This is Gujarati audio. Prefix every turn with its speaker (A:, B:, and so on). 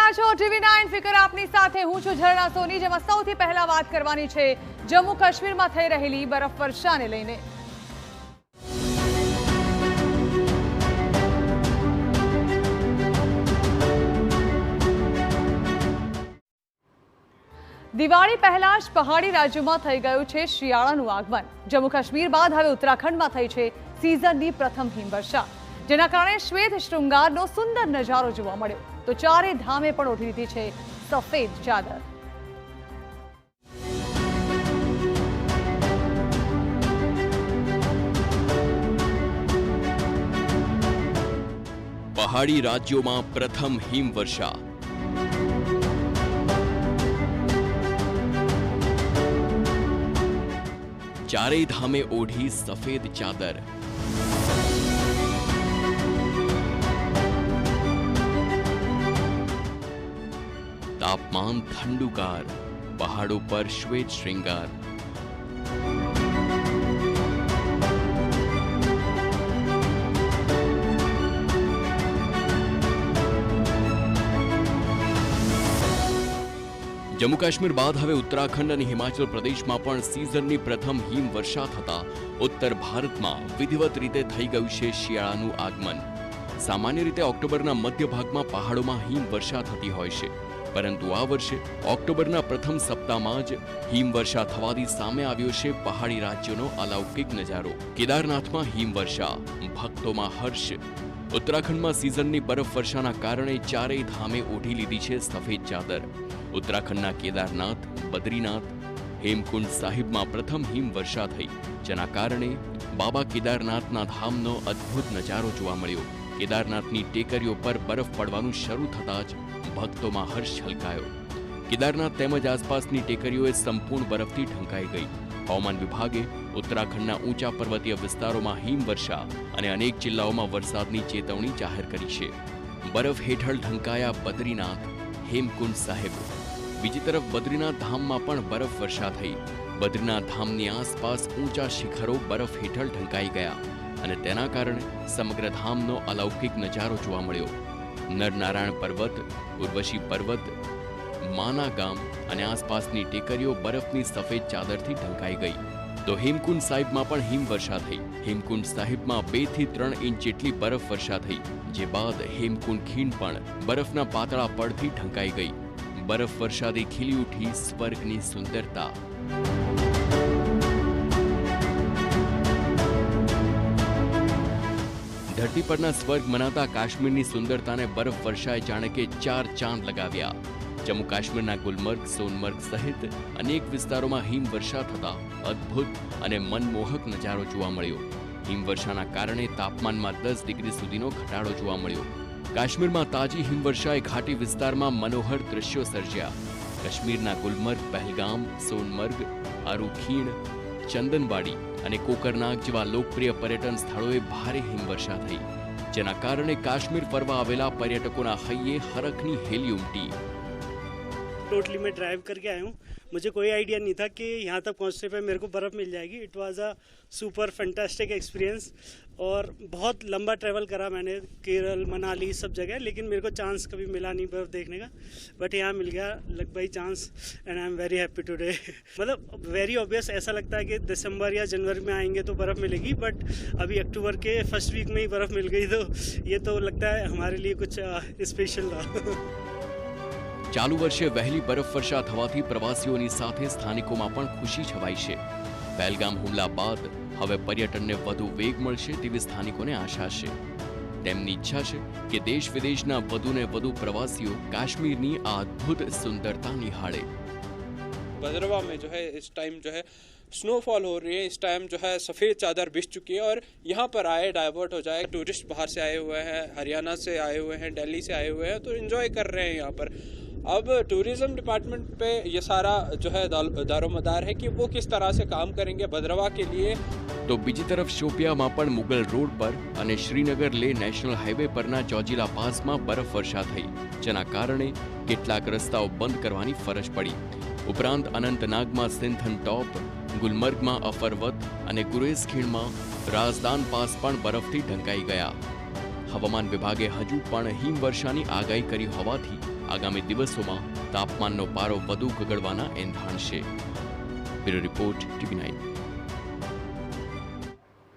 A: રહ્યા છો TV9 ફિકર આપની સાથે હું છું ઝરણા સોની। જેમાં સૌથી પહેલા વાત કરવાની છે જમ્મુ કાશ્મીરમાં થઈ રહેલી બરફવર્ષાને લઈને। દિવાળી પહેલા જ પહાડી રાજ્યોમાં થઈ ગયું છે શિયાળાનું આગમન। જમ્મુ કાશ્મીર બાદ હવે ઉત્તરાખંડમાં થઈ છે સિઝનની પ્રથમ હિમવર્ષા, જેના કારણે શ્વેત શૃંગારનો સુંદર નજારો જોવા મળ્યો। તો ચારે ધામે પણ ઓઢી લીધી છે સફેદ ચાદર।
B: પહાડી રાજ્યોમાં પ્રથમ હિમવર્ષા। ચારેય ધામે ઓઢી સફેદ ચાદર। તાપમાન ઠંડુકાર, પહાડો પર શ્વેત શ્રૃંગાર। જમ્મુ કાશ્મીર બાદ હવે ઉત્તરાખંડ અને હિમાચલ પ્રદેશમાં પણ સિઝનની પ્રથમ હિમવર્ષા થતા ઉત્તર ભારતમાં વિધિવત રીતે થઈ ગયું છે શિયાળાનું આગમન। સામાન્ય રીતે ઓક્ટોબરના મધ્ય ભાગમાં પહાડોમાં હિમવર્ષા થતી હોય છે, પરંતુ આ વર્ષે ઓક્ટોબરના પ્રથમ સપ્તાહમાં જ હિમવર્ષા થવાથી સામે આવ્યો છે પહાડી રાજ્યોનો અલૌકિક નજારો। કેદારનાથમાં હિમવર્ષા, ભક્તોમાં હર્ષ। ઉત્તરાખંડમાં સિઝનની બરફવર્ષાના કારણે ચારેય ધામે ઓઢી લીધી છે સફેદ ચાદર। ઉત્તરાખંડના કેદારનાથ, બદ્રીનાથ, હેમકુંડ સાહિબમાં પ્રથમ હિમવર્ષા થઈ, જેના કારણે બાબા કેદારનાથના ધામનો અદ્ભુત નજારો જોવા મળ્યો। કેદારનાથની ટેકરીઓ પર બરફ પડવાનું શરૂ થતાં જ ભક્તોમાં હર્ષ છલકાયો। કેદારનાથ તેમજ આસપાસની ટેકરીઓએ સંપૂર્ણ બરફથી ઢંકાઈ ગઈ। હવામાન વિભાગે ઉત્તરાખંડના ઊંચા પર્વતીય વિસ્તારોમાં હિમવર્ષા અને અનેક જિલ્લાઓમાં વરસાદની ચેતવણી જાહેર કરી છે। બરફ હેઠળ ઢંકાયા બદ્રીનાથ, હેમકુંડ સાહિબ। બીજી તરફ બદ્રીનાથ ધામમાં પણ બરફવર્ષા થઈ। બદ્રીનાથ ધામની આસપાસ ઊંચા શિખરો બરફ હેઠળ ઢંકાઈ ગયા અને તેના કારણે સમગ્ર ધામનો અલૌકિક નજારો જોવા મળ્યો। નરનારાયણ પર્વત, ઉર્વશી પર્વત, માના ગામ અને આસપાસની ટેકરીઓ બરફની સફેદ ચાદરથી ઢંકાઈ ગઈ। તો હેમકુંડ સાહિબમાં પણ હિમવર્ષા થઈ। હેમકુંડ સાહિબમાં 2 થી 3 ઇંચ જેટલી બરફવર્ષા થઈ, જે બાદ હેમકુંડ ખીણ પણ બરફના પાતળા પડથી ઢંકાઈ ગઈ। બરફવર્ષાથી ખીલી ઉઠી સ્વર્ગની સુંદરતા। ધરતી પરના સ્વર્ગ મનાતા કાશ્મીરની સુંદરતાને બરફવર્ષાએ જાણે કે 4 ચાંદ લગાવ્યા। જમ્મુ કાશ્મીરના ગુલમર્ગ, સોનમર્ગ સહિત અનેક વિસ્તારોમાં હિમવર્ષા થતા અદ્ભુત અને મનમોહક નજારો જોવા મળ્યો। હિમવર્ષાના કારણે તાપમાનમાં 10 ડિગ્રી સુધીનો ઘટાડો જોવા મળ્યો। કાશ્મીરમાં તાજી હિમવર્ષાએ ઘાટી વિસ્તારમાં મનોહર દૃશ્યો સર્જ્યા। કાશ્મીરના ગુલમર્ગ, પહેલગામ, સોનમર્ગ, આરુખીણ, ચંદનવાડી અને કોકરનાગ જેવા લોકપ્રિય પર્યટન સ્થળોએ ભારે હિમવર્ષા થઈ, જેના કારણે કાશ્મીર ફરવા આવેલા પર્યટકોના હૈયે હરખની હેલી ઉમટી।
C: टोटली मैं ड्राइव करके आया हूँ। मुझे कोई आइडिया नहीं था कि यहाँ तक पहुँचने पे मेरे को बर्फ़ मिल जाएगी। It was a super fantastic experience और बहुत लंबा ट्रैवल करा मैंने, केरल, मनाली सब जगह, लेकिन मेरे को चांस कभी मिला नहीं बर्फ़ देखने का, बट यहाँ मिल गया लग भाई chance and I am very happy today. मतलब वेरी ऑब्वियस ऐसा लगता है कि दिसंबर या जनवरी में आएंगे तो बर्फ़ मिलेगी, बट अभी अक्टूबर के फर्स्ट वीक में ही बर्फ़ मिल गई, तो ये तो लगता है हमारे लिए कुछ स्पेशल था।
B: ચાલુ વર્ષે વહેલી બરફવર્ષા થવાથી પ્રવાસીઓની સાથે સ્થાનિકોમાં પણ ખુશી છવાઈ છે। પહેલગામ હુમલા બાદ હવે પર્યટનને વધુ વેગ મળશે તેવી સ્થાનિકોને આશા છે। તેમની ઈચ્છા છે કે દેશ વિદેશના વધુને વધુ પ્રવાસીઓ કાશ્મીરની આ અદ્ભુત સુંદરતા નિહાળે।
D: भद्रवा में जो है इस टाइम जो है स्नोफॉल हो रही है। इस टाइम जो है सफ़ेद चादर बिछ चुकी है और यहाँ पर आए डाइवर्ट हो जाए। टूरिस्ट बाहर से आए हुए हैं, हरियाणा से आए हुए हैं, दिल्ली से आए हुए हैं, तो इन्जॉय कर रहे हैं यहाँ पर। अब टूरिज़्म डिपार्टमेंट पे ये सारा जो है दारोमदार है कि वो किस तरह से काम करेंगे भद्रवा के लिए।
B: तो बीजी तरफ शोपियाમાં પણ મુગલ રોડ પર અને શ્રીનગર લે નેશનલ હાઈવે પરના ચોજીલા પાસમાં બરફવર્ષા થઈ, જેના કારણે કેટલાક રસ્તાઓ બંધ કરવાની ફરજ પડી। ઉપરાંત અનંતનાગમાં સિંથન ટોપ, ગુલમર્ગમાં અફરવત અને ગુરેઝ ખીણમાં રાજદાન પાસ પણ બરફથી ઢંકાઈ ગયા। હવામાન વિભાગે હજુ પણ હિમવર્ષાની આગાહી કરી હોવાથી આગામી દિવસોમાં તાપમાનનો પારો વધુ ગગડવાના એંધાણ છે. Bureau report, TV9.